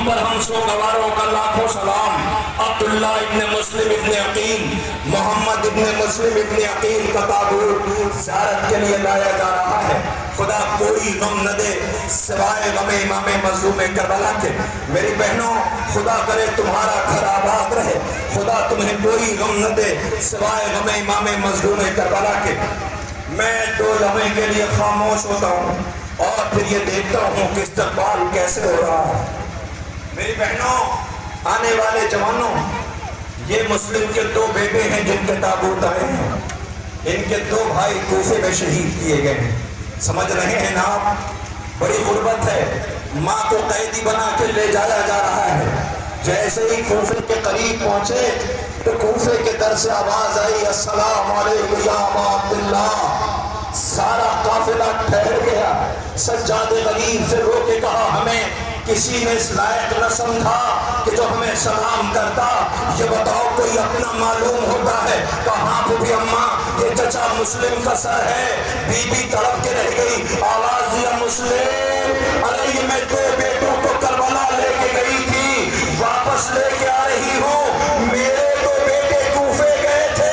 تم پر ہم سو گواروں کا لاکھوں سلام۔ عبداللہ ابن مسلم ابن عقیل، محمد ابن مسلم ابن عقیل کا تابوت زیارت کے لیے لایا جا رہا ہے۔ خدا کوئی غم نہ دے سوائے غم امام مظلوم کربلا کے۔ میری بہنوں، خدا کرے تمہارا گھر آباد رہے، خدا تمہیں کوئی غم نہ دے سوائے غم امام مظلوم کربلا کے۔ میں 2 لمحے کے لیے خاموش ہوتا ہوں اور پھر یہ دیکھتا ہوں کہ استقبال کیسے ہو رہا ہے۔ میری بہنوں، آنے والے جوانوں، یہ مسلم کے 2 بیٹے ہیں جن کے تابوت آئے ہیں۔ ان کے 2 بھائی کوفے میں شہید کیے گئے ہیں۔ سمجھ رہے ہیں نا آپ؟ بڑی غربت ہے، ماں کو قیدی بنا کے لے جایا جا رہا ہے۔ جیسے ہی کوفے کے قریب پہنچے تو کوفے کے در سے آواز آئی، السلام علیکم یا ابا عبداللہ۔ سارا قافلہ ٹھہر گیا۔ سجاد غریب سے رو کے کہا، ہمیں کسی نے اس لائق نہ سمجھا کہ جو ہمیں سلام کرتا، یہ بتاؤ کوئی اپنا معلوم ہوتا ہے؟ کہاں پھوپھی اماں، یہ چچا مسلم کا سر ہے۔ بی بی تڑپ کے رہ گئی، آواز دیا، مسلم، ارے یہ میں 2 بیٹوں کو کربلا لے کے گئی تھی، واپس لے کے آ رہی ہوں۔ میرے 2 بیٹے کوفے گئے تھے،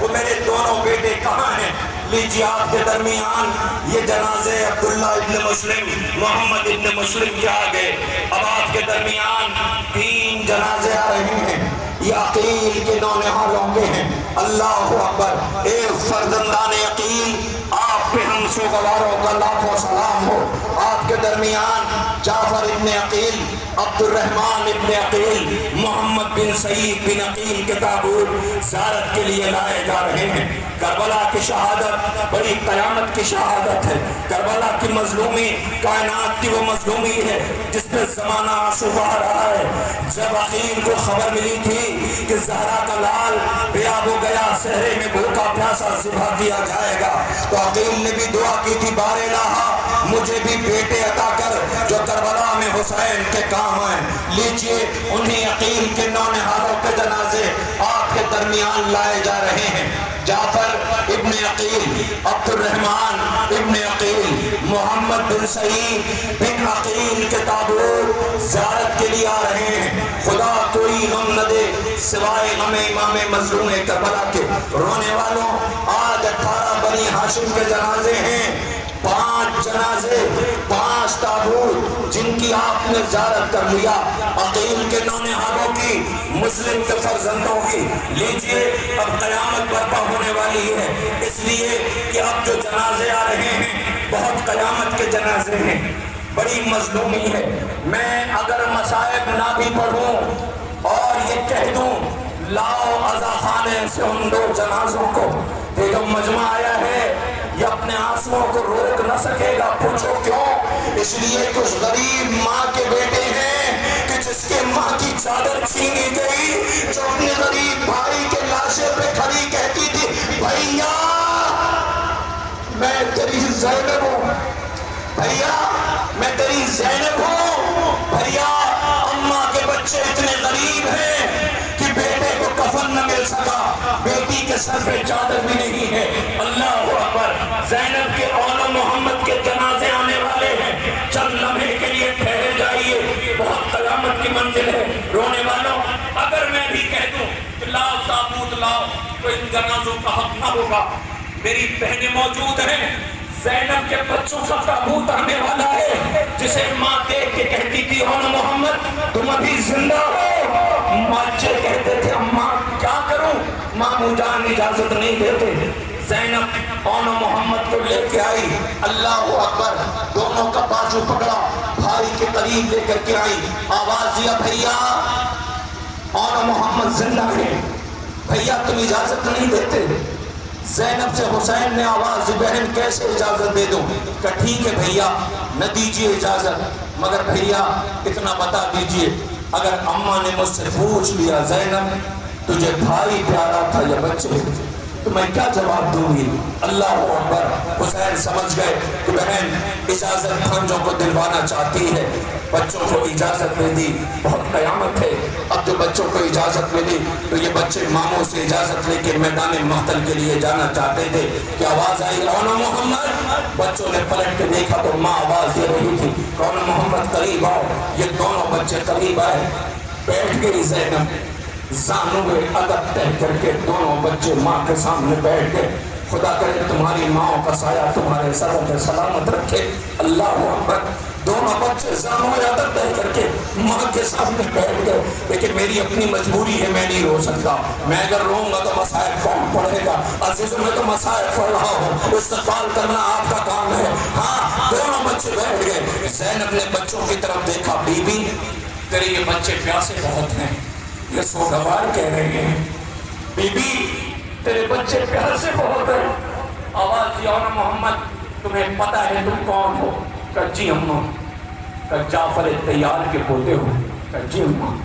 وہ میرے دونوں بیٹے کہاں ہیں؟ لیجیے آپ کے درمیان یہ جنازے عبداللہ ابن مسلم، محمد ابن مسلم کے آگے اب آپ کے درمیان 3 جنازے آ رہے ہیں۔ یہ عقیل کے نونہالوں کے ہیں۔ اللہ اکبر، ایک فرزندان عقیل، آپ پہ ہم سوگواروں کا لاکھوں سلام ہو۔ آپ کے درمیان جعفر ابن عقیل، عبد الرحمن ابن عقیل، محمد بن سعید بن عقیل کے تابوت زیارت کے لیے لائے جا رہے ہیں۔ کربلا کی شہادت بڑی قیامت کی شہادت ہے۔ کربلا کی مظلومی کائنات کی وہ مظلومی ہے جس پہ زمانہ آنسو بہا رہا ہے۔ جب عقیل کو خبر ملی تھی کہ زہرا کا لال بیاب ہو گیا، صحرے میں بھوکا پیاسا ذبح کیا جائے گا، تو عقیل نے بھی دعا کی تھی، بار الہ مجھے بھی بیٹے عطا کر جو کربلا میں حسین کے کام آئیں۔ لیجئے انہی عقیل کے نونہالوں کے جنازے آپ کے درمیان لائے جا رہے ہیں۔ جعفر ابن عقیل، عبد الرحمن ابن عقیل، محمد بن سعید بن عقیل کے تابوت زیارت کے لیے آ رہے ہیں۔ خدا کوئی غم نہ دے سوائے غم امام مظلوم کربلا کے۔ رونے والوں، آج 18 بنی ہاشم کے جنازے ہیں، 5 جنازے، 5 تابوت جن کی آپ نے زیارت کر لیا، عقیل کے نونہالوں کی، مسلم کے فرزندوں کی۔ لیجئے اب قیامت برپا ہونے والی ہے، اس لیے کہ اب جو جنازے آ رہے ہیں بہت قیامت کے جنازے ہیں، بڑی مظلومی ہے۔ میں اگر مصائب نہ بھی پڑھوں اور یہ کہہ دوں لاؤ عزا خانے سے ان 2 جنازوں کو، یہ جو مجمع آیا ہے یہ اپنے آنسوؤں کو روک نہ سکے گا۔ پوچھو کیوں؟ اس لیے کچھ غریب ماں کے بیٹے ہیں کہ جس کے ماں کی چادر چھینی گئی، جو اپنے غریب بھائی کے لاشے پہ کھڑی کہتی تھی، بھیا میں تیری زینب ہوں، بھیا میں تیری زینب ہوں، بھیا اماں کے بچے اتنے غریب ہیں کہ بیٹے کو کفن نہ مل سکا، بیٹی کے سر پہ چادر بھی نہیں ہے۔ اللہ اکبر، زینب کے اول محمد کے جنازے آنے والے ہیں، چند لمحے کے لیے ٹھہر جائیے، بہت قیامت کی منزل ہے۔ رونے والوں، اگر میں بھی کہہ دوں کہ لاؤ تابوت لاؤ تو ان جنازوں کا حق نہ ہوگا۔ میری بہنیں موجود ہیں، زینب کے بچوں کا تابوت آنے والا ہے، جسے ماں دیکھ کے کہتی تھی، اول محمد تم ابھی زندہ ہو۔ بچے کہتے تھے، اماں کیا کروں، ماموں جان اجازت نہیں دیتے۔ زینب اون محمد کو لے کے آئی، اللہ اکبر، دونوں کا بازو پکڑا، بھائی کے قریب لے کر کے آئی، آواز دیا، بھیا اون محمد زندہ ہے، بھیا تم اجازت نہیں دیتے۔ زینب سے حسین نے آواز دی، بہن کیسے اجازت دے دوں؟ کہ ٹھیک ہے بھیا نہ دیجیے اجازت، مگر بھیا اتنا بتا دیجیے، اگر اماں نے مجھ سے پوچھ لیا زینب تجھے بھائی پیارا تھا یا بچے، تو میں کیا جواب دوں گی؟ اللہ اکبر۔ حسین سمجھ گئے کہ بہن اجازت بھانجوں کو دلوانا چاہتی ہے، بچوں کو اجازت دے دی۔ بہت قیامت ہے، اب جو بچوں کو اجازت ملی تو یہ بچے ماموں سے اجازت لے کے میدان مقتل کے لیے جانا چاہتے تھے کہ آواز آئی کون محمد؟ بچوں نے پلٹ کے دیکھا تو ماں آواز دے رہی تھی کون محمد قریب آؤ۔ یہ دونوں بچے قریب آئے، بیٹھ گئی زینب زانوں میں ادب تہ کر کے، دونوں بچے ماں کے سامنے بیٹھ گئے۔ خدا کرے تمہاری ماں کا سایہ تمہارے سر پہ سلامت رکھے۔ اللہ اکبر۔ دونوں بچے زانوں میں ادب تہ کر کے ماں کے سامنے بیٹھ گئے، لیکن میری اپنی مجبوری ہے، میں نہیں رو سکتا۔ میں اگر روؤں گا تو مصائب کون پڑھے گا؟ عزیزوں میں تو مصائب پڑھ رہا ہوں، استقبال کرنا آپ کا کام ہے۔ ہاں دونوں بچے بیٹھ گئے۔ زینب نے بچوں کی طرف دیکھا، بی بی تیرے یہ بچے پیاسے بہت ہیں، یہ سوگوار کہہ رہے ہیں۔ بی بی تیرے بچے پیاسے بہت ہیں۔ آواز دیا نا محمد تمہیں پتا ہے تم کون ہو؟ کہا جی اماں۔ کہا جعفر تیار کے پوتے ہو؟ کہا جی اماں۔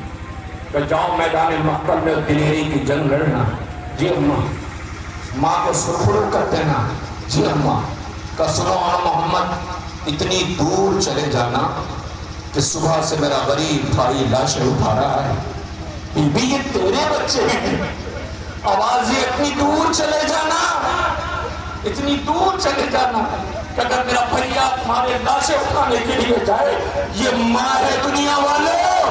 کہا جاؤ میدان مقتل میں دلیری کی جنگ لڑنا؟ جی اماں۔ ماں کو سرخرو کر دینا؟ جی اماں۔ کہا سنو نا محمد اتنی دور چلے جانا کہ صبح سے میرا غریب بھائی لاشیں اٹھا رہا ہے۔ بی بی یہ تیرے بچے ہیں، آواز یہ اتنی دور چلے جانا، اتنی دور چلے جانا کہ اگر میرا بھیا تمہارے لاشیں اٹھانے کے لیے جائے، یہ ماں ہے دنیا والے،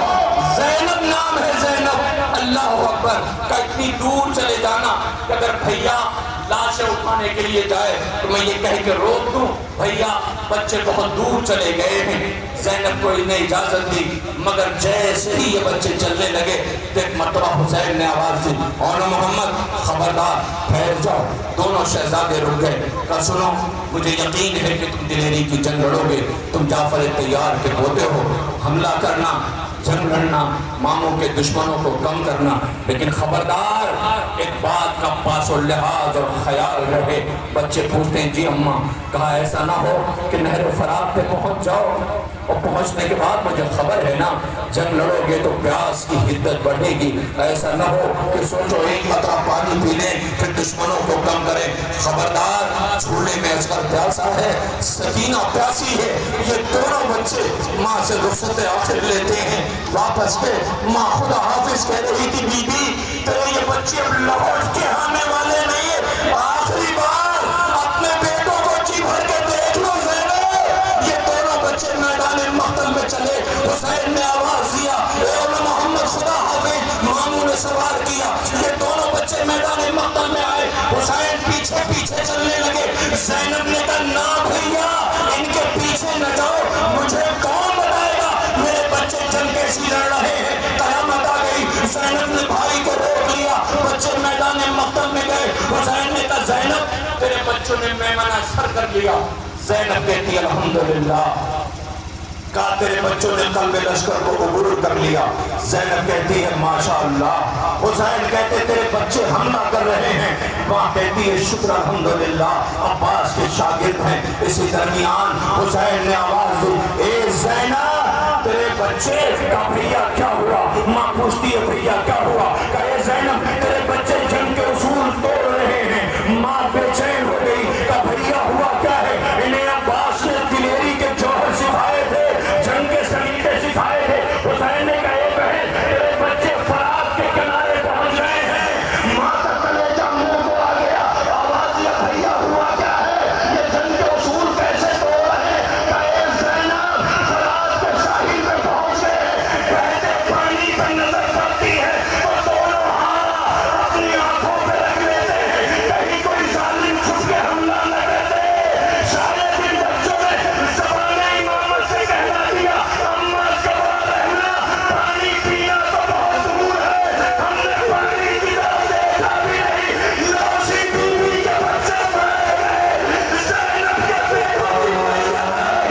زینب نام ہے زینب۔ اللہ اکبر۔ کہ اتنی دور چلے جانا کہ اگر بھیا لاشیں اٹھانے کے لیے جائے تو میں یہ کہہ کے روک دوں بھیا بچے بہت دور چلے گئے ہیں۔ زینب کو انہیں اجازت دی، مگر جیسے ہی یہ بچے چلنے لگے تو ایک مرتبہ حسین نے آواز دی اور محمد خبردار ٹھہر جاؤ۔ دونوں شہزادے رک گئے۔ کہا سنو مجھے یقین ہے کہ تم دلیری کی جنگ لڑو گے، تم جعفر تیار کے پوتے ہو، حملہ کرنا، جنگ لڑنا، ماموں کے دشمنوں کو کم کرنا، لیکن خبردار ایک بات کا پاس و لحاظ اور خیال رہے۔ بچے پوچھتے ہیں جی اماں۔ کہا ایسا نہ ہو کہ نہر فرات پہ پہنچ جاؤ اور پہنچنے کے بعد مجھے خبر ہے نا جنگ لڑو گے تو پیاس کی حدت بڑھے گی، ایسا نہ ہو کہ سوچو ایک قطرہ پانی پی لیں پھر دشمنوں کو کم کریں۔ خبردار جھولے میں اصغر پیاسا ہے، سکینہ پیاسی ہے۔ یہ دونوں بچے ماں سے رخصت آخر لیتے ہیں، واپس پہ ماں خدا حافظ کہہ رہی تھی بی بی تیرے یہ بچے اب لوٹ کے آنے والے نہیں ہیں، آخری بار اپنے بیٹوں کو جی بھر کے دیکھ لو زینب۔ یہ دونوں بچے میدان مقتل میں چلے۔ حسین نے آواز دیا اے محمد خدا حافظ، ماموں نے سوار کیا، یہ دونوں بچے میدان مقتل میں آئے۔ حسین پیچھے پیچھے چلنے لگے۔ زینب نے کہا نا بھیا ان کے پیچھے نہ جاؤ، مجھے کون بتائے گا میرے بچے جنگ کیسی لڑ رہے ہیں؟ قیامت آ گئی۔ زینب نے بھائی کو روک لیا، بچے میدان مقتل میں گئے۔ حسین نے کہا زینب تیرے بچوں نے میمنہ سر کر لیا۔ زینب کہتی الحمدللہ۔ کہا تیرے بچوں نے قلب لشکر کو عبور کر لیا۔ زینب کہتی ہے ماشاءاللہ۔ حسین کہتے تیرے بچے حملہ کر رہے ہیں۔ ماں کہتی ہے شکر الحمدللہ عباس کے شاگرد ہیں۔ اسی درمیان حسین نے آواز دی اے زینب تیرے بچے کا بھیا کیا ہوا؟ ماں پوچھتی ہے بھیا کیا ہوا؟ کہے زینب تیرے بچے جنگ کے اصول توڑ رہے ہیں۔ ماں بے چین ہو گئی۔ کہا بھیا ہوا کیا ہے؟ انہیں عباس نے دلیری کے جوہر سکھائے تھے، جنگ کے سلیقے سکھائے تھے۔ حسین نے کہا بہن تیرے بچے فرات کے کنارے پہنچ رہے ہیں۔ ماں کا کلیجہ منہ کو آ گیا۔ آواز دیا بھیا ہوا کیا ہے؟ یہ جنگ کے اصول کیسے توڑ رہے ہیں؟ کہے زینب فرات کے ساحل پہ پہنچ گئے، بہتے پانی پہ نظر پڑتی ہے تو دونوں ہاتھ اپنی آنکھوں پہ رکھ لیتے ہیں، کہیں کوئی ظالم چھپ کے حملہ نہ کر دے۔ شاید ان بچوں نے زبان امامت سے کہلا دیا اماں گوا رہنا، پانی پینا تو بہت دور ہے، ہم نے پانی کی طرف دیکھا بھی نہیں۔ لوسی بیوی کے بچے مارے گئے، زینب کے بیٹوں کی میاں سا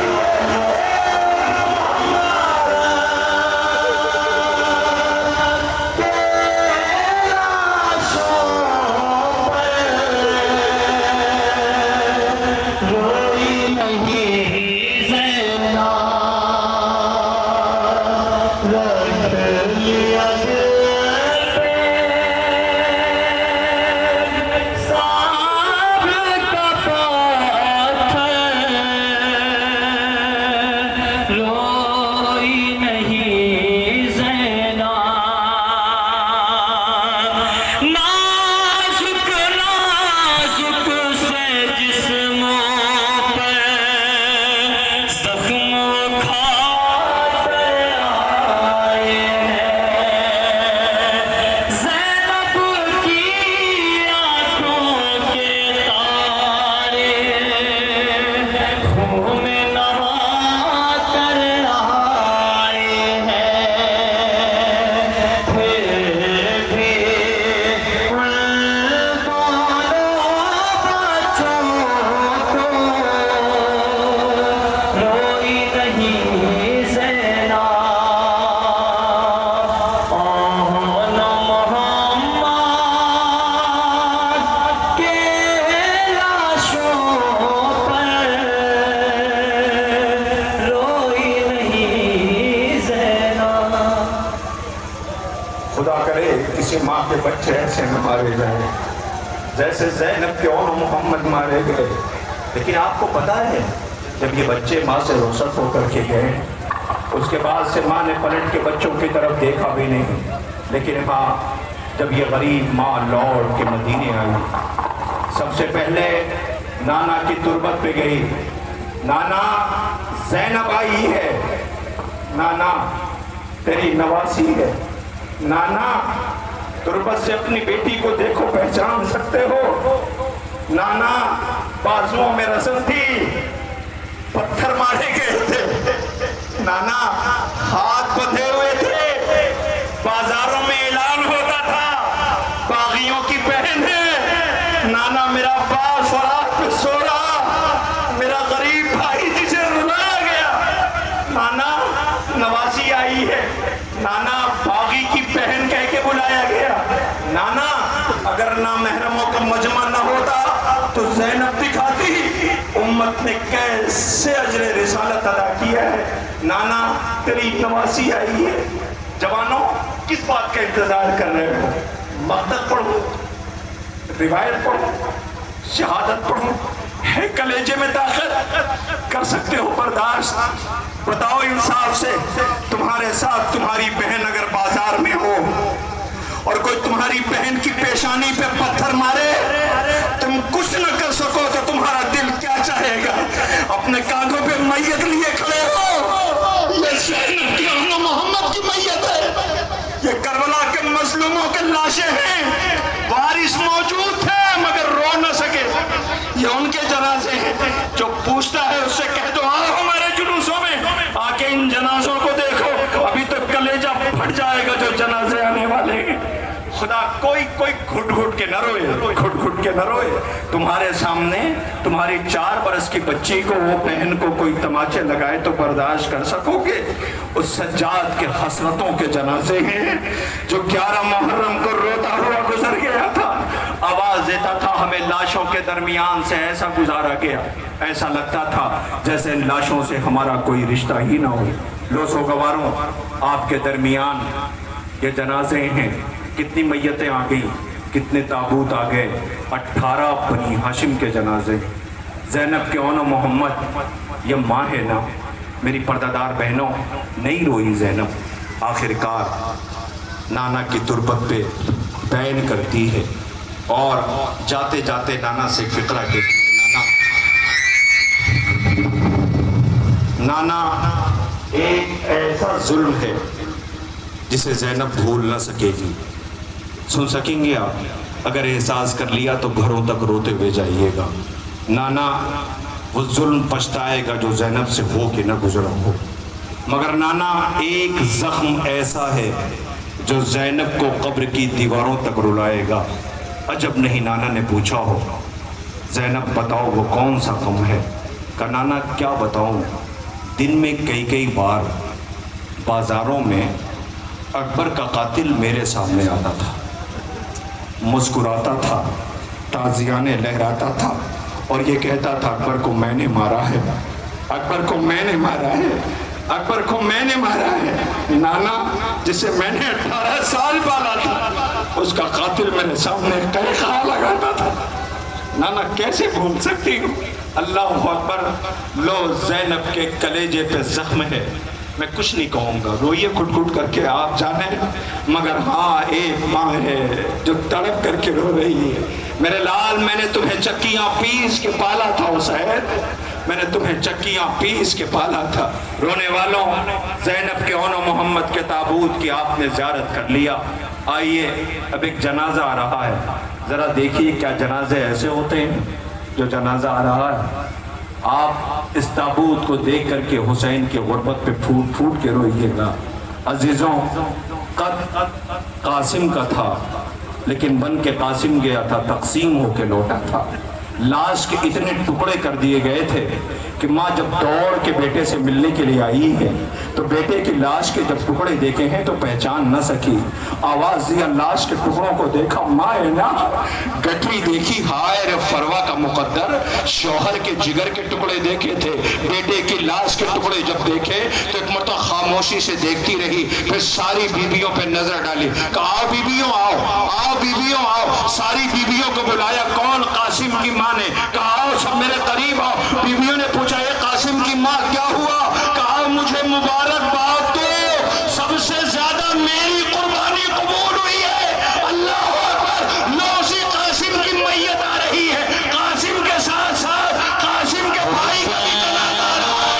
خدا کرے کسی ماں کے بچے ایسے نہ مارے جائیں جیسے زینب کے اور محمد مارے گئے۔ لیکن آپ کو پتا ہے جب یہ بچے ماں سے رخصت ہو کر کے گئے، اس کے بعد سے ماں نے پلٹ کے بچوں کی طرف دیکھا بھی نہیں۔ لیکن ہاں، جب یہ غریب ماں لوٹ کے مدینے آئی، سب سے پہلے نانا کی تربت پہ گئی۔ نانا، زینب آئی ہے، نانا تیری نواسی ہے، نانا تربت سے اپنی بیٹی کو دیکھو، پہچان سکتے ہو؟ نانا بازوؤں میں رسن تھی، پتھر مارے گئے تھے، نانا ہاتھ بندھے ہوئے تھے، بازاروں میں اعلان ہوتا تھا باغیوں کی بہن ہے، نانا میرا باپ فراق پہ سو رہا، میرا غریب بھائی جسے رلایا گیا، نانا نواسی آئی ہے، نانا باغی کی بہن کہہ کے بلایا گیا، نانا اگر نامحرموں کا مجمع نہ ہوتا تو زینب دکھاتی، امت نے کیسے اجر رسالت ادا کیا ہے، نانا تیری نواسی آئی ہے۔ جوانوں، کس بات کا انتظار کر رہے ہو؟ مقتل پڑھو، روایت پڑھو، شہادت پڑھو، ہے کلیجے میں طاقت، کر سکتے ہو برداشت؟ بتاؤ انصاف سے، تمہارے ساتھ تمہاری بہن اگر بازار میں ہو اور کوئی تمہاری بہن کی پیشانی پہ پتھر مارے، تم کچھ نہ کر سکو تو تمہارا دل کیا چاہے گا؟ اپنے کاندھوں پہ میت لیے کھڑے ہو، یہ زینب کی اور محمد کی میت ہے، یہ کربلا کے مظلوموں کے لاشیں ہیں، وارث موجود تھے مگر رو نہ سکے، یہ ان کے جنازے ہیں، جو پوچھتا ہے اس سے کہہ دو آؤ ہمارے جلوسوں میں آ کے ان جنازوں کو دیکھو، ابھی تو کلیجہ پھٹ جائے گا جو جنازے آنے والے ہیں۔ خدا کوئی گھٹ گھٹ کے نہ روئے، گھٹ گھٹ کے نہ روئے۔ تمہارے سامنے تمہاری 4 برس کی بچی کو، وہ بہن کو کوئی تماچے لگائے تو برداشت کر سکو گے؟ اس سجاد کے حسرتوں کے جنازے ہیں جو 11 محرم کو روتا ہوا گزر گیا تھا، آواز دیتا تھا ہمیں لاشوں کے درمیان سے ایسا گزارا گیا، ایسا لگتا تھا جیسے ان لاشوں سے ہمارا کوئی رشتہ ہی نہ ہو۔ لو سوگواروں، آپ کے درمیان یہ جنازے ہیں، کتنی میتیں آ گئیں، کتنے تابوت آ گئے، 18 بنی ہاشم کے جنازے، زینب کے اون و محمد، یہ ماں ہے نا میری پردہ دار بہنوں، نہیں روئی زینب، آخرکار نانا کی تربت پہ بین کرتی ہے اور جاتے جاتے نانا سے فقرہ کہتی ہے، نانا ایک ایسا ظلم ہے جسے زینب بھول نہ سکے گی۔ سن سکیں گے آپ؟ اگر احساس کر لیا تو گھروں تک روتے ہوئے جائیے گا۔ نانا وہ ظلم پچھتائے گا جو زینب سے ہو کے نہ گزرا ہو، مگر نانا ایک زخم ایسا ہے جو زینب کو قبر کی دیواروں تک رلائے گا۔ عجب نہیں نانا نے پوچھا ہو، زینب بتاؤ وہ کون سا غم ہے؟ کہ نانا کیا بتاؤں، دن میں کئی بار بازاروں میں اکبر کا قاتل میرے سامنے آتا تھا، مسکراتا تھا، تازیانے لہراتا تھا اور یہ کہتا تھا اکبر کو میں نے مارا ہے، اکبر کو میں نے مارا ہے، اکبر کو میں نے مارا ہے۔ نانا جسے میں نے 18 سال پالا تھا، اس کا قاتل میرے سامنے قہقہا لگاتا تھا، نانا کیسے بھول سکتی ہوں؟ اللہ اکبر، لو زینب کے کلیجے پہ زخم ہے، میں کچھ نہیں کہوں گا، روئیے کھٹ کھٹ کر کے آپ جانیں، مگر ہاں ایک ماں ہے جو تڑپ کر کے رو رہی ہے۔ میرے لال، میں نے تمہیں چکیاں پیس کے پالا تھا حسین، میں نے تمہیں چکیاں پیس کے پالا تھا۔ رونے والوں، زینب کے اون و محمد کے تابوت کی آپ نے زیارت کر لیا، آئیے اب ایک جنازہ آ رہا ہے، ذرا دیکھیے کیا جنازے ایسے ہوتے ہیں جو جنازہ آ رہا ہے۔ آپ اس تابوت کو دیکھ کر کے حسین کے غربت پہ پھوٹ پھوٹ کے روئیے گا۔ عزیزوں، قد قاسم کا تھا لیکن بن کے قاسم گیا تھا، تقسیم ہو کے لوٹا تھا۔ لاش کے اتنے ٹکڑے کر دیے گئے تھے کہ کہ ماں جب دوڑ کے بیٹے سے ملنے کے لیے آئی ہے تو بیٹے کی لاش کے جب ٹکڑے دیکھے ہیں تو پہچان نہ سکی، آواز دیا لاش کے ٹکڑوں کو دیکھا ماں ہے نا، گٹھری دیکھی ہائے رے فروا کا مقدر، شوہر کے جگر کے ٹکڑے دیکھے تھے، بیٹے کی لاش کے ٹکڑے جب دیکھے تو ایک مرتبہ خاموشی سے دیکھتی رہی، پھر ساری بیویوں پہ نظر ڈالی، کہا آؤ بیویوں آؤ، آؤ بیویوں آؤ، ساری بیویوں کو بلایا، کون؟ قاسم کی ماں نے، کہا آؤ سب میرے قریب آؤ، بیویوں نے پوچھا اے قاسم کی ماں کیا ہوا؟ کہا مجھے مبارکباد دو، سب سے زیادہ میری قربانی قبول ہوئی ہے، اللہ اکبر، نوزی قاسم کی میت آ رہی ہے، قاسم کے ساتھ ساتھ قاسم کے بھائی کا بھی جنازہ آ رہا ہے۔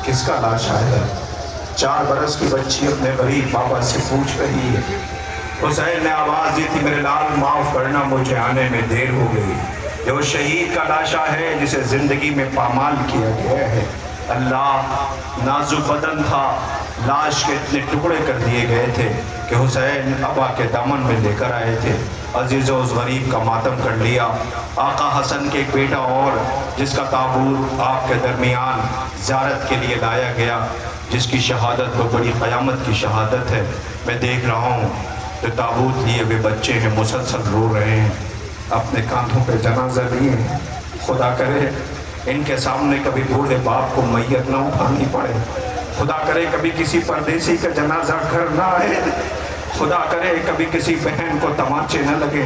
کس کا لاشا ہے؟ 4 برس کی بچی اپنے غریب بابا سے پوچھ رہی ہے۔ حسین نے آواز دی تھی میرے لال معاف کرنا مجھے آنے میں دیر ہو گئی، جو شہید کا لاشا ہے جسے زندگی میں پامال کیا گیا ہے۔ اللہ نازک بدن تھا، لاش کے اتنے ٹکڑے کر دیے گئے تھے کہ حسین ابا کے دامن میں لے کر آئے تھے، عزیز و اس غریب کا ماتم کر لیا۔ آقا حسن کے ایک بیٹا اور جس کا تابوت آپ کے درمیان زیارت کے لیے لایا گیا، جس کی شہادت کو بڑی قیامت کی شہادت ہے۔ میں دیکھ رہا ہوں کہ تابوت لیے ہوئے بچے ہیں، مسلسل رو رہے ہیں، اپنے کاندھوں پہ جنازہ لیے ہیں۔ خدا کرے ان کے سامنے کبھی بوڑھے باپ کو میت نہ اٹھانی پڑے، خدا کرے کبھی کسی پردیسی کا جنازہ گھر نہ آئے، خدا کرے کبھی کسی بہن کو تمانچے نہ لگے،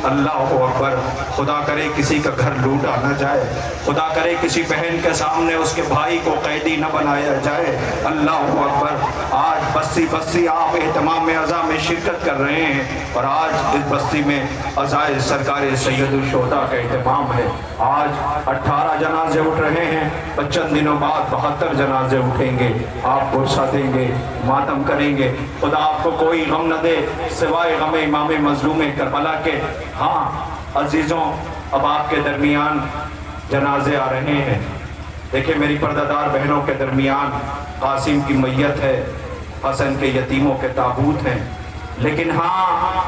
اللہ اکبر، خدا کرے کسی کا گھر لوٹا نہ جائے، خدا کرے کسی بہن کے سامنے اس کے بھائی کو قیدی نہ بنایا جائے، اللہ اکبر۔ آج بستی بستی آپ اہتمام عزا میں شرکت کر رہے ہیں، اور آج اس بستی میں عزائے سرکار سید الشہداء کا اہتمام ہے۔ آج 18 جنازے اٹھ رہے ہیں، 25 دنوں بعد 72 جنازے اٹھیں گے۔ آپ غصہ دیں گے، ماتم کریں گے، خدا آپ کو کوئی غم نہ دے سوائے غم امام مظلوم کربلا کے۔ ہاں عزیزوں، اب آپ کے درمیان جنازے آ رہے ہیں۔ دیکھیں میری پردہ بہنوں کے درمیان قاسم کی میت ہے، حسن کے یتیموں کے تابوت ہیں، لیکن ہاں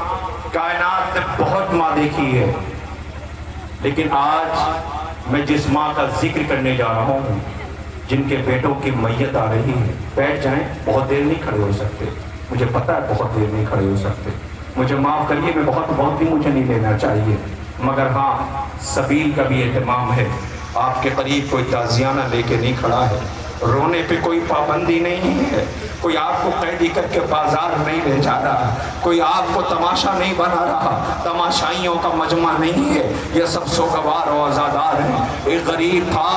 کائنات نے بہت ماں دیکھی ہے، لیکن آج میں جس ماں کا ذکر کرنے جا رہا ہوں، جن کے بیٹوں کی میت آ رہی ہے، بیٹھ جائیں، بہت دیر نہیں کھڑے ہو سکتے، مجھے پتہ ہے بہت دیر نہیں کھڑے ہو سکتے، مجھے معاف کریے، میں بہت بھی مجھے نہیں لینا چاہیے، مگر ہاں سبیل کا بھی اہتمام ہے۔ آپ کے قریب کوئی تعزیانہ لے کے نہیں کھڑا ہے، رونے پہ کوئی پابندی نہیں ہے، کوئی آپ کو قیدی کر کے بازار نہیں لے جا رہا، کوئی آپ کو تماشا نہیں بنا رہا، تماشائیوں کا مجمع نہیں ہے، یہ سب سوگوار و عزادار ہیں۔ ایک غریب تھا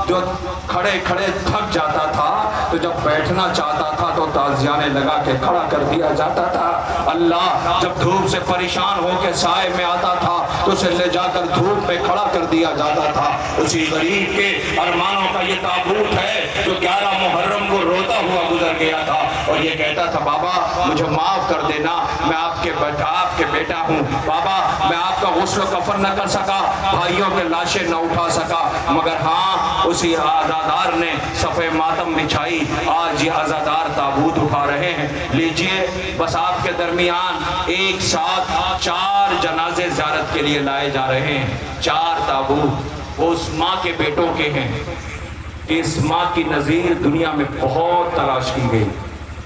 جو کھڑے کھڑے تھک جاتا تھا، تو جب بیٹھنا چاہتا تھا تو تعزیانے لگا کے کھڑا کر دیا جاتا تھا۔ اللہ جب دھوپ سے پریشان ہو کے سائے میں آتا تھا تو اسے لے جا کر دھوپ میں کھڑا کر دیا جاتا تھا۔ اسی غریب کے ارمانوں کا یہ تابوت ہے جو 11 محرم کو روتا ہوا گزر گیا تھا اور یہ کہتا تھا بابا مجھے معاف کر دینا، میں آپ کے بیٹا ہوں، بابا میں آپ کا غسل و کفن نہ کر سکا، بھائیوں کے لاشیں نہ اٹھا سکا، مگر ہاں اسی عزادار نے صفحہ ماتم بچھائی، آج یہ عزادار تابوت اٹھا رہے ہیں۔ لیجئے بس آپ کے درمیان ایک ساتھ 4 جنازے زیارت کے لیے لائے جا رہے ہیں، 4 تابوت، وہ اس ماں کے بیٹوں کے ہیں کہ اس ماں کی نظیر دنیا میں بہت تلاش کی گئی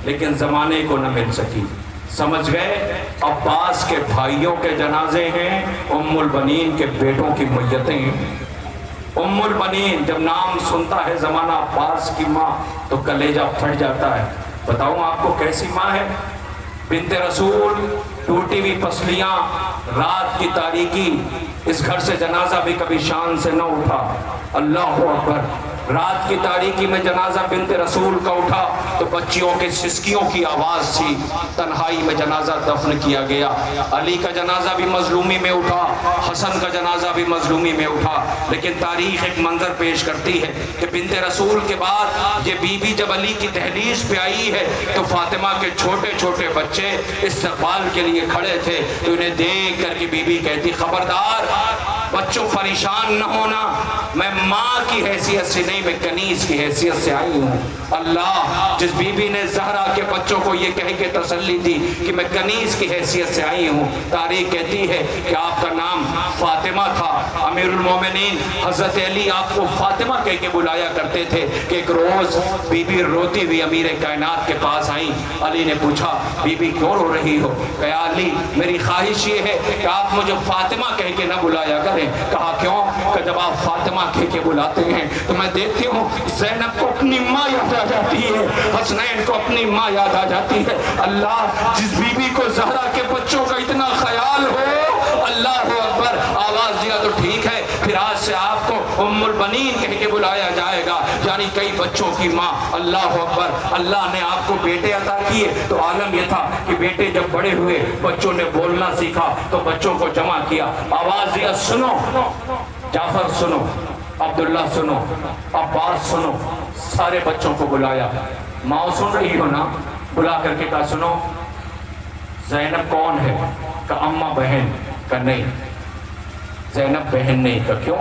لیکن زمانے کو نہ مل سکی۔ سمجھ گئے؟ عباس کے بھائیوں کے جنازے ہیں، ام البنین کے بیٹوں کی میتیں ہیں۔ ام البنین جب نام سنتا ہے زمانہ عباس کی ماں تو کلیجہ پھٹ جاتا ہے۔ بتاؤں آپ کو کیسی ماں ہے؟ بنت رسول، ٹوٹی ہوئی پسلیاں، رات کی تاریکی، اس گھر سے جنازہ بھی کبھی شان سے نہ اٹھا۔ اللہ اکبر! رات کی تاریکی میں جنازہ بنت رسول کا اٹھا تو بچیوں کے سسکیوں کی آواز تھی، تنہائی میں جنازہ دفن کیا گیا۔ علی کا جنازہ بھی مظلومی میں اٹھا، حسن کا جنازہ بھی مظلومی میں اٹھا، لیکن تاریخ ایک منظر پیش کرتی ہے کہ بنت رسول کے بعد یہ بی بی جب علی کی دہلیز پہ آئی ہے تو فاطمہ کے چھوٹے چھوٹے بچے استقبال کے لیے کھڑے تھے، تو انہیں دیکھ کر کے بی بی کہتی خبردار بچوں پریشان نہ ہونا، میں ماں کی حیثیت سے نہیں، میں کنیز کی حیثیت سے آئی ہوں۔ اللہ جس بی بی نے زہرا کے بچوں کو یہ کہہ کے تسلی دی کہ میں کنیز کی حیثیت سے آئی ہوں، تاریخ کہتی ہے کہ آپ کا نام فاطمہ تھا۔ امیر المومنین حضرت علی آپ کو فاطمہ کہہ کے بلایا کرتے تھے کہ ایک روز بی بی روتی ہوئی امیر کائنات کے پاس آئیں۔ علی نے پوچھا بی بی کیوں رو رہی ہو؟ کہا علی میری خواہش یہ ہے کہ آپ مجھے فاطمہ کہہ کے نہ بلایا کریں۔ کہا کیوں؟ کہ جب آپ فاطمہ کہہ کے بلاتے ہیں تو میں دیکھتی ہوں زینب کو اپنی ماں یاد آ جاتی ہے، حسنین کو اپنی ماں یاد آ جاتی ہے۔ اللہ جس بی بی کو زہرا کے بچوں کا اتنا خیال ہو، اللہ اکبر، آواز دیا تو ٹھیک ہے، پھر آج سے آپ کو ام البنین کہہ کے بلایا جائے گا، یعنی کئی بچوں کی ماں۔ اللہ اکبر! اللہ نے آپ کو بیٹے عطا کیے تو عالم یہ تھا کہ بیٹے جب بڑے ہوئے بچوں نے بولنا سیکھا تو بچوں کو جمع کیا، آواز دیا سنو، جعفر سنو، عبداللہ سنو، عباس سنو، سارے بچوں کو بلایا۔ ماں سن رہی ہو نا؟ بلا کر کے کہا سنو زینب کون ہے؟ کہ اماں بہن۔ کہ نہیں زینب بہن نہیں۔ کہ کیوں؟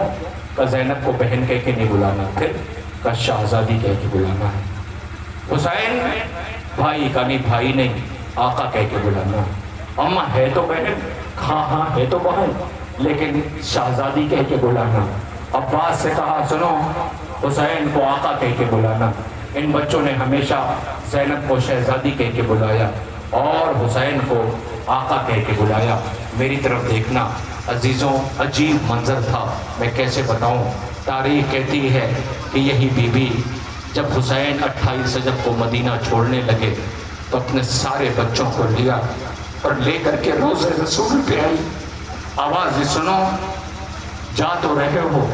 کہ زینب کو بہن کہہ کے نہیں بلانا، پھر کہ شہزادی کہہ کے بلانا ہے۔ حسین بھائی کا نہیں، بھائی نہیں، آقا کہہ کے بلانا۔ اماں ہے تو بہن، ہاں ہاں ہے تو بہن، لیکن شہزادی کہہ کے بلانا۔ عباس سے کہا سنو حسین کو آقا کہہ کے بلانا۔ ان بچوں نے ہمیشہ زینب کو شہزادی کہہ کے بلایا اور حسین کو آقا کہہ کے بلایا۔ میری طرف دیکھنا عزیزوں، عجیب منظر تھا، میں کیسے بتاؤں۔ تاریخ کہتی ہے کہ یہی بی بی جب حسین 28 رجب کو مدینہ چھوڑنے لگے تو اپنے سارے بچوں کو لیا اور لے کر کے روضہ رسول پہ آئی۔ آواز سنو، جا تو رہے ہو،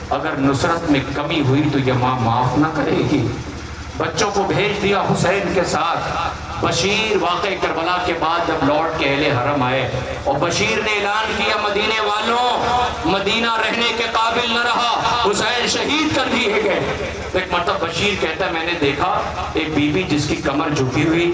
اگر نصرت میں کمی ہوئی تو یہ ماں معاف نہ کرے گی۔ بچوں کو بھیج دیا حسین کے ساتھ۔ بشیر واقع کربلا کے بعد جب لوٹ کے اہل حرم آئے اور بشیر نے اعلان کیا مدینے والوں مدینہ رہنے کے قابل نہ رہا، حسین شہید کر دیے گئے۔ ایک مرتبہ بشیر کہتا ہے میں نے دیکھا ایک بی بی جس کی کمر جھکی ہوئی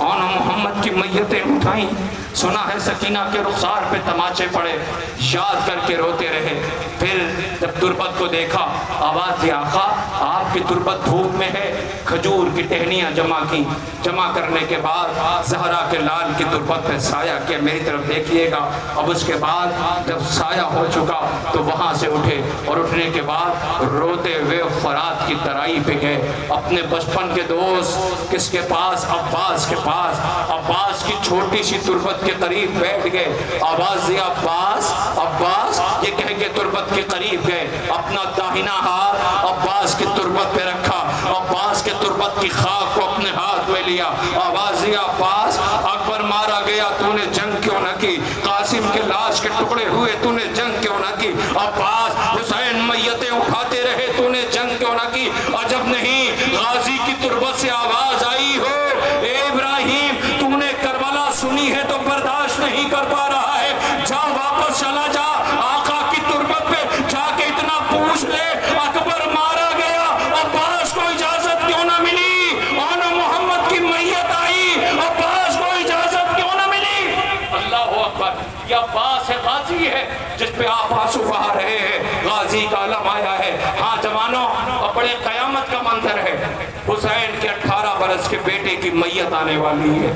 آن محمد کی میتیں اٹھائیں، سنا ہے سکینہ کے رخسار پہ تماچے پڑے، یاد کر کے روتے رہے۔ پھر جب تربت کو دیکھا، آواز دی آقا آپ کی تربت دھوپ میں ہے، کھجور کی ٹہنیاں جمع کی، جمع کرنے کے بعد زہرا کے لال کی تربت پہ سایہ کیا، میری طرف دیکھیے گا۔ اب اس کے بعد جب سایہ ہو چکا تو وہاں سے اٹھے، اور اٹھنے کے بعد روتے ہوئے فرات کی ترائی پہ گئے، اپنے بچپن کے دوست کس کے پاس؟ عباس کے پاس۔ عباس کی چھوٹی سی تربت کے قریب بیٹھ گئے، آواز دیا عباس عباس، یہ کہہ کے تربت کے قریب گئے، اپنا داہنا ہاتھ عباس کی تربت پہ رکھا، عباس کے تربت کی خاک کو اپنے ہاتھ میں لیا، آواز دیا عباس اکبر مارا گیا تو نے جنگ کیوں نہ کی، قاسم کے لاش کے ٹکڑے ہوئے تو نے جنگ کیوں نہ کی، عباس حسین میتیں اٹھاتے رہے تو نے جنگ کیوں نہ کی، عجب نہیں غازی کی تربت سے آواز آئی ہو، اے ابراہیم تو نے کربلا سنی ہے تو برداشت نہیں کر پا رہا ہے، جا واپس چلا جا آقا کی تربت پہ جا کے اتنا پوچھ لے اکبر مارا گیا، عباس کو اجازت کیوں نہ ملی، آن محمد کی میت آئی، عباس کو اجازت کیوں نہ ملی۔ اللہ اکبر، یہ عباس ہے، غازی ہے جس پہ آپ آنسو بہا رہے ہیں، غازی کا علم آیا ہے۔ ہاں جوانوں، اب بڑے قیامت کا منظر ہے، حسین کے 18 برس کے بیٹے کی میت آنے والی ہے،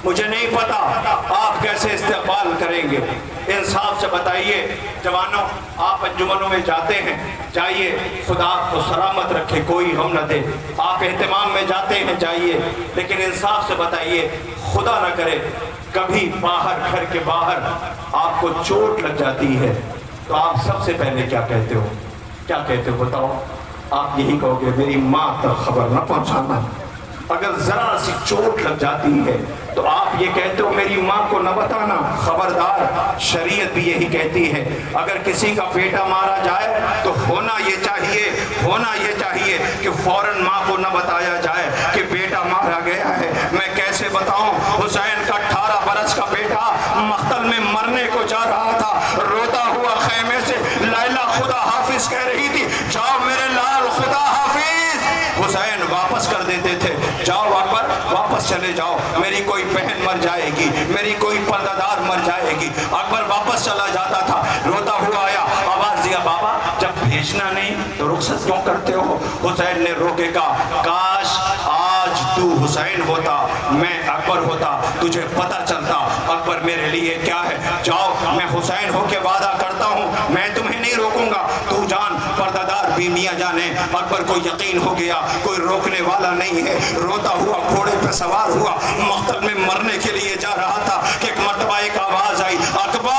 مجھے نہیں پتا آپ کیسے استقبال کریں گے، انصاف سے بتائیے جوانوں۔ آپ انجمنوں میں جاتے ہیں، جائیے، خدا آپ کو سلامت رکھے، کوئی غم نہ دے۔ آپ اہتمام میں جاتے ہیں، جائیے، لیکن انصاف سے بتائیے، خدا نہ کرے کبھی باہر گھر کے باہر آپ کو چوٹ لگ جاتی ہے تو آپ سب سے پہلے کیا کہتے ہو؟ کیا کہتے ہو بتاؤ؟ آپ یہی کہو گے میری ماں تک خبر نہ پہنچانا۔ اگر ذرا سی چوٹ لگ جاتی ہے تو آپ یہ کہتے ہو میری ماں کو نہ بتانا، خبردار۔ شریعت بھی یہی کہتی ہے اگر کسی کا بیٹا مارا جائے تو ہونا یہ چاہیے کہ فوراً ماں کو نہ بتایا جائے کہ بیٹا مارا گیا ہے۔ میں کیسے بتاؤں؟ حسین کا 18 برس کا بیٹا مقتل میں مرنے کو جا رہا تھا، روتا ہوا خیمے سے لیلا خدا حافظ کہہ رہی تھی، جاؤ میرے لال خدا حافظ۔ حسین واپس کر دیتے تھے، جاؤ واپس چلے جاؤ، میری کوئی بہن مر جائے گی، میری کوئی پردہ دار مر جائے گی۔ اکبر واپس چلا جاتا تھا، روتا ہوا آیا، آواز دیا بابا جب بھیجنا نہیں تو رخصت کیوں کرتے ہو؟ حسین نے رو کے کہا کاش آج تو حسین ہوتا، میں اکبر ہوتا، تجھے پتہ چلتا اکبر میرے لیے کیا ہے۔ جاؤ، میں حسین ہو کے وعدہ کرتا ہوں میں تمہیں نہیں روکوں گا، تو جان پردہ دار بھی میاں جانے۔ اکبر کو یقین ہو گیا کوئی روکنے والا نہیں ہے، روتا ہوا گھوڑے پہ سوار ہوا، مقتل میں مرنے کے لیے جا رہا تھا کہ ایک مرتبہ ایک آواز آئی اکبر۔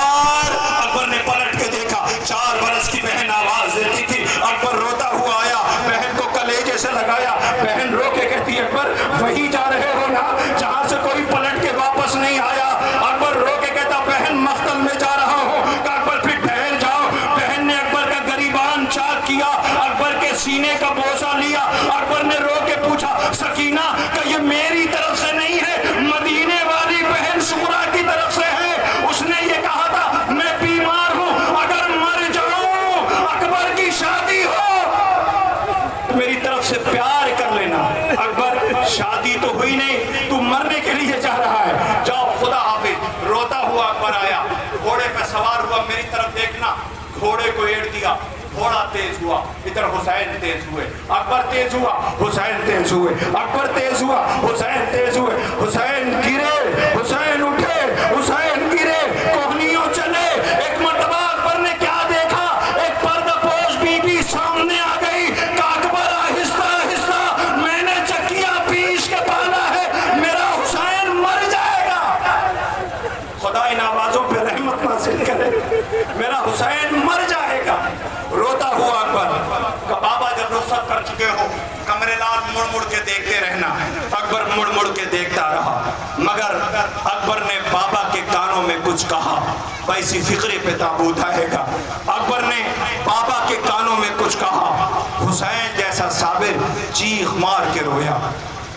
اکبر نے پلٹ کے دیکھا، 4 برس کی بہن آواز دیتی تھی۔ اکبر روتا ہوا آیا، بہن کو کلیجے سے لگایا، بہن رو کے کہتی اکبر وہی جا رہے ہو نا جہاں سے کوئی پلٹ کے واپس نہیں آیا؟ اکبر رو کے کہتا بہن مقتل میں جا رہا ہوں۔ کہ اکبر پھر ٹھہر جاؤ۔ بہن نے اکبر کا گریبان چاک کیا، اکبر کے سینے کا بوسہ لیا، اکبر نے رو کے پوچھا سکینہ کہ یہ میری طرف سے نہیں ہے، مدینے والی بہن شورا کی طرف سے ہے، اس نے یہ کہا تھا میں بیمار ہوں، اگر مر جاؤں اکبر کی شادی ہو میری طرف سے پیار کر لینا۔ اکبر شادی تو ہوئی نہیں، تو مرنے کے لیے جا رہا ہے، جاؤ خدا حافظ۔ روتا ہوا اکبر آیا، گھوڑے پہ سوار ہوا، میری طرف دیکھنا، گھوڑے کو ایڑ دیا، گھوڑا تیز ہوا، ادھر حسین تیز ہوئے، اکبر تیز ہوا، حسین تیز ہوئے، اکبر تیز ہوا، حسین تیز ہوئے، حسین گرے، حسین اٹھے، حسین گرے، کوہنیوں چلے۔ ایک مرتبہ اکبر نے کیا دیکھا، ایک پردہ پوش بی بی سامنے آ گئی کہ اکبر آہستہ آہستہ میں نے چکیا پیش کے پالا ہے، میرا حسین مر جائے گا۔ خدا ان آوازوں پہ رحمت نازل کرے، میرا حسین مر جائے گا۔ روتا ہوا اکبر کہ بابا جب رخصت کر چکے ہو کمرے لال مڑ مڑ کے دیکھتے رہنا۔ اکبر مڑ مڑ کے دیکھتا رہا، مگر اکبر نے بابا کے کانوں میں کچھ کہا، ایسی فکرے پہ تابوت آئے گا۔ اکبر نے بابا کے کانوں میں کچھ کہا، حسین جیسا صابر چیخ مار کے رویا۔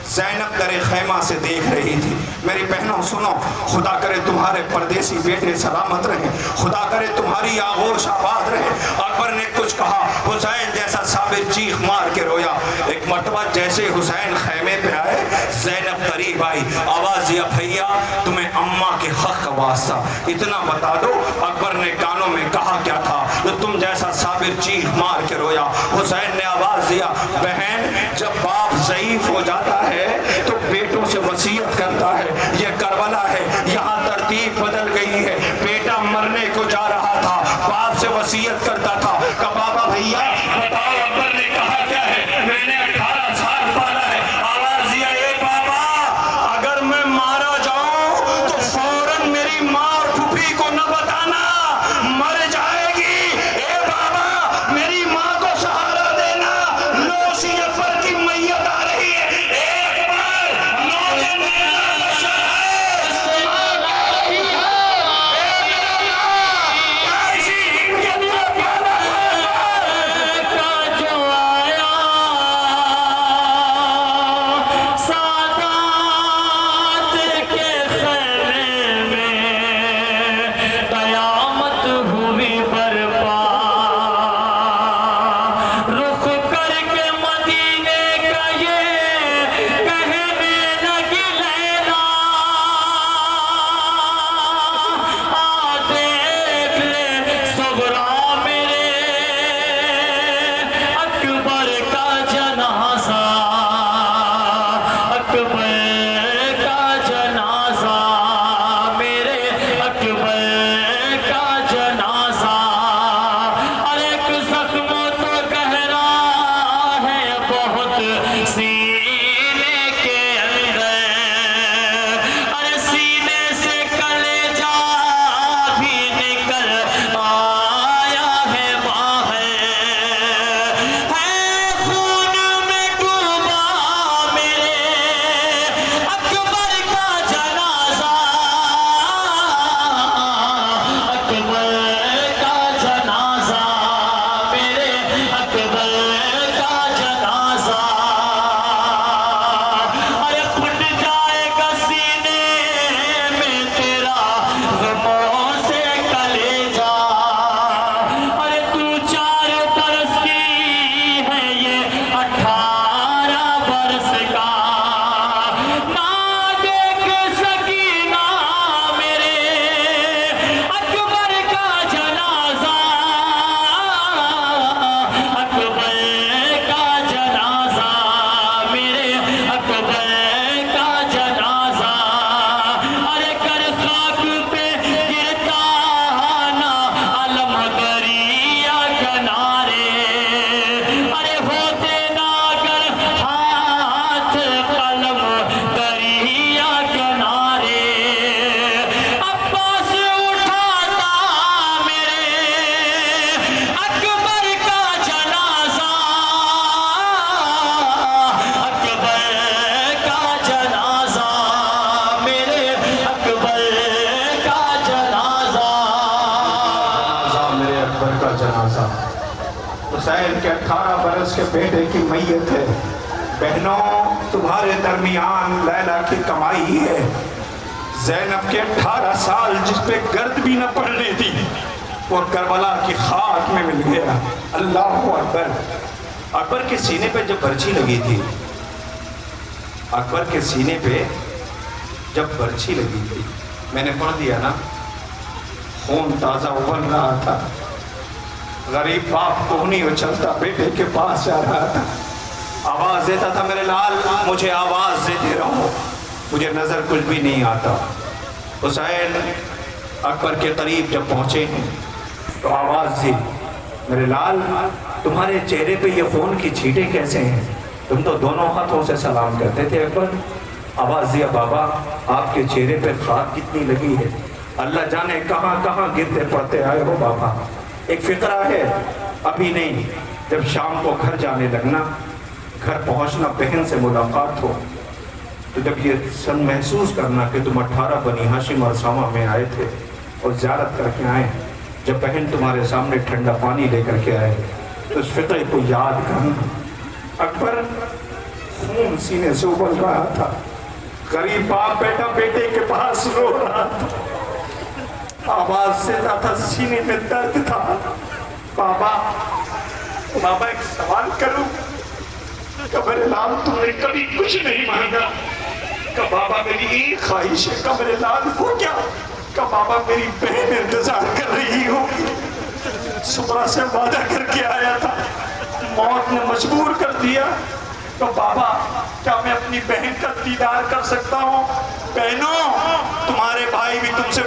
زینب در خیمہ سے دیکھ رہی تھی۔ میری بہنوں سنو، خدا کرے تمہارے پردیسی بیٹے سلامت رہیں، خدا کرے تمہاری آغوش آباد رہے۔ اکبر نے کچھ کہا، حسین جیسا صابر چیخ مار کے رویا۔ ایک مرتبہ جیسے حسین خیمے پہ آئے، زینب قریب غریب بھائی آواز دیا بھیا تمہیں اماں کے حق کا واسطہ اتنا بتا دو اکبر نے کانوں میں کہا کیا تھا تو تم جیسا صابر چیخ مار کے رویا حسین نے آواز دیا بہن جب باپ ضعیف ہو جاتا ہے تو بیٹوں سے وصیت کرتا ہے یہ کربلا ہے یہاں ترتیب بدل گئی ہے بیٹا مرنے کو جا رہا تھا باپ سے وصیت کرتا تھا کہ بابا بھیا بتاؤ اکبر نے کہا کیا ہے میں نے 18 سال پالا ہے آواز دیا اے بابا اگر میں مارا جاؤں تو فوراً میری ماں اور پھوپھی کو نہ بتانا مر جائے گی اے بابا میری ماں کو سہارا دینا لو اسی اکبر کی میت آ رہی ہے ایک بار لو دے میرا لشکر ہے ماں آ رہی ہے ایسی ہند کے لیے پیالا حسین کے 18 برس کے بیٹے کی میت ہے بہنوں تمہارے درمیان لیلا کی کمائی ہے زینب کے 18 سال جس پہ گرد بھی نہ پڑنے دی اور کربلا کی خاک میں مل گیا اللہ اکبر اکبر کے سینے پہ جب برچھی لگی تھی اکبر کے سینے پہ جب برچھی لگی تھی میں نے پڑھ دیا نا خون تازہ ابل رہا تھا غریب باپ کو نہیں اچھلتا بیٹے کے پاس جا رہا تھا آواز دیتا تھا میرے لال مجھے آواز دے رہا ہوں مجھے نظر کچھ بھی نہیں آتا حسین اکبر کے قریب جب پہنچے ہیں تو آواز دی میرے لال تمہارے چہرے پہ یہ خون کی چھینٹیں کیسے ہیں تم تو دونوں ہاتھوں سے سلام کرتے تھے اکبر آواز دیا بابا آپ کے چہرے پہ خاک کتنی لگی ہے اللہ جانے کہاں کہاں گرتے پڑتے آئے ہو بابا ایک فقرہ ہے ابھی نہیں جب شام کو گھر جانے لگنا گھر پہنچنا بہن سے ملاقات ہو تو جب یہ سن محسوس کرنا کہ تم 18 بنی ہاشم اور سامہ میں آئے تھے اور زیارت کر کے آئے جب بہن تمہارے سامنے ٹھنڈا پانی لے کر کے آئے تو اس فقرے کو یاد کرنا اکبر خون سینے سے ابل رہا تھا غریب باپ بیٹا بیٹے کے پاس رو رہا تھا آواز سے تھا سینے میں درد تھا بابا بابا ایک سوال کروں کہ میرے لال تم نے کبھی کچھ نہیں مانگا کہ بابا ایک خواہش ہے قبر لال ہو گیا کہ بابا میری بہن انتظار کر رہی ہوگی، صبح سے وعدہ کر کے آیا تھا، موت نے مجبور کر دیا، تو بابا کیا میں اپنی بہن کا دیدار کر سکتا ہوں؟ بہنوں تمہارے بھائی بھی تم سے